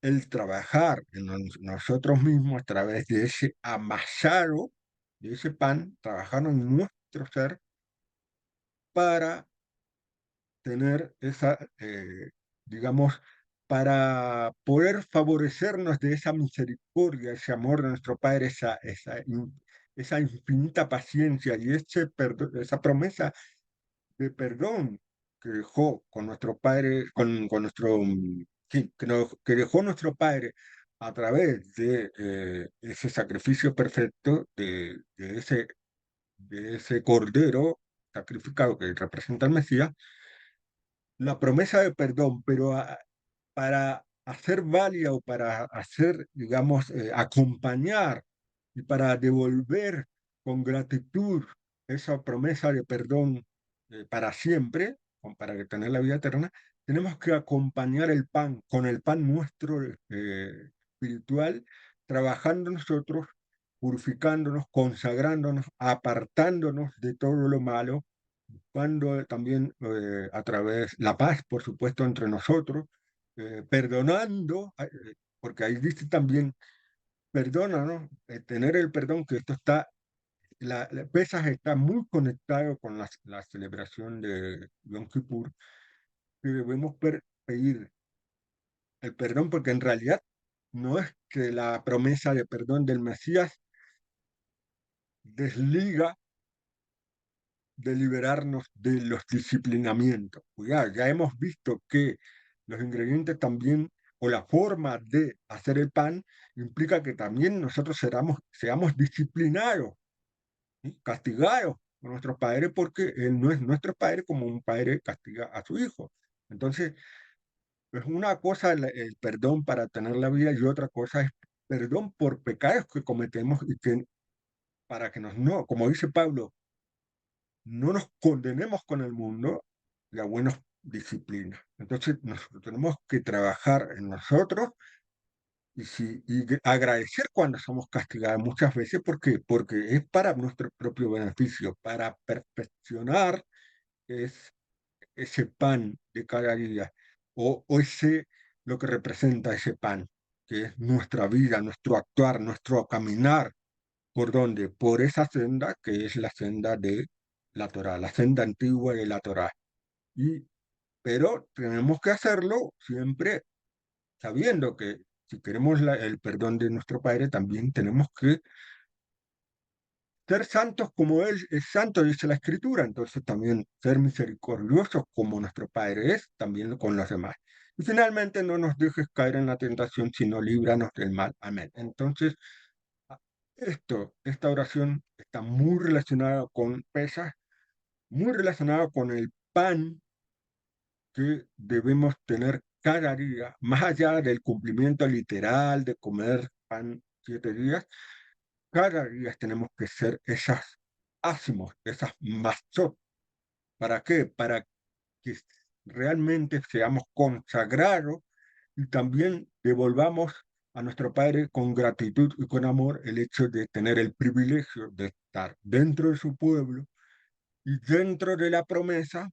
Speaker 1: el trabajar en nosotros mismos a través de ese amasado de ese pan, trabajar en nuestro ser para tener esa, digamos, para poder favorecernos de esa misericordia, ese amor de nuestro Padre, esa infinita paciencia y esa promesa de perdón que dejó con nuestro Padre, con nuestro, sí, que dejó nuestro Padre a través de ese sacrificio perfecto, de ese cordero sacrificado que representa el Mesías, la promesa de perdón, pero para hacer válida o para hacer, digamos, acompañar y para devolver con gratitud esa promesa de perdón para siempre, para tener la vida eterna, tenemos que acompañar el pan con el pan nuestro espiritual, trabajando nosotros, purificándonos, consagrándonos, apartándonos de todo lo malo, cuando también a través la paz, por supuesto, entre nosotros, perdonando, porque ahí dice también, perdona, ¿no? Tener el perdón, que esto está, Pesaj está muy conectado con la celebración de Yom Kippur, que debemos pedir el perdón, porque en realidad no es que la promesa de perdón del Mesías desliga de liberarnos de los disciplinamientos. Cuidado, ya hemos visto que los ingredientes también, o la forma de hacer el pan, implica que también nosotros seamos disciplinados, ¿sí? Castigados por nuestro padre, porque Él no es nuestro padre como un padre castiga a su hijo. Entonces, es una cosa el perdón para tener la vida y otra cosa es perdón por pecados que cometemos y que para que no, como dice Pablo, no nos condenemos con el mundo, la buena disciplina. Entonces, nosotros tenemos que trabajar en nosotros y agradecer cuando somos castigados muchas veces. ¿Por qué? Porque es para nuestro propio beneficio, para perfeccionar es ese pan de cada día, o lo que representa ese pan, que es nuestra vida, nuestro actuar, nuestro caminar. ¿Por dónde? Por esa senda que es la senda de la Torá, la senda antigua de la Torá. Y, pero tenemos que hacerlo siempre sabiendo que si queremos el perdón de nuestro Padre, también tenemos que ser santos como Él es santo, dice la Escritura, entonces también ser misericordiosos como nuestro Padre es, también con los demás. Y finalmente, no nos dejes caer en la tentación, sino líbranos del mal. Amén. Entonces, a- esta oración está muy relacionada con pesas, muy relacionada con el pan que debemos tener cada día, más allá del cumplimiento literal de comer pan 7 días. Cada día tenemos que ser esas ácimos, esas machot. ¿Para qué? Para que realmente seamos consagrados y también devolvamos a nuestro Padre con gratitud y con amor el hecho de tener el privilegio de estar dentro de su pueblo y dentro de la promesa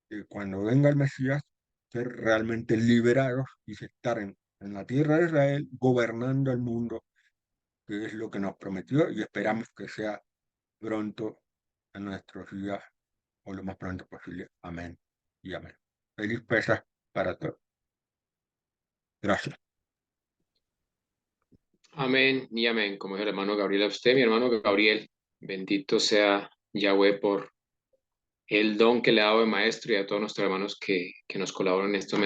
Speaker 1: de cuando venga el Mesías, ser realmente liberados y estar en la tierra de Israel gobernando el mundo, que es lo que nos prometió y esperamos que sea pronto en nuestros días o lo más pronto posible. Amén y amén. Feliz pesas para todos. Gracias.
Speaker 2: Amén y amén, como dijo el hermano Gabriel a usted, mi hermano Gabriel, bendito sea Yahweh por el don que le ha dado de maestro y a todos nuestros hermanos que nos colaboran en estos mensajes.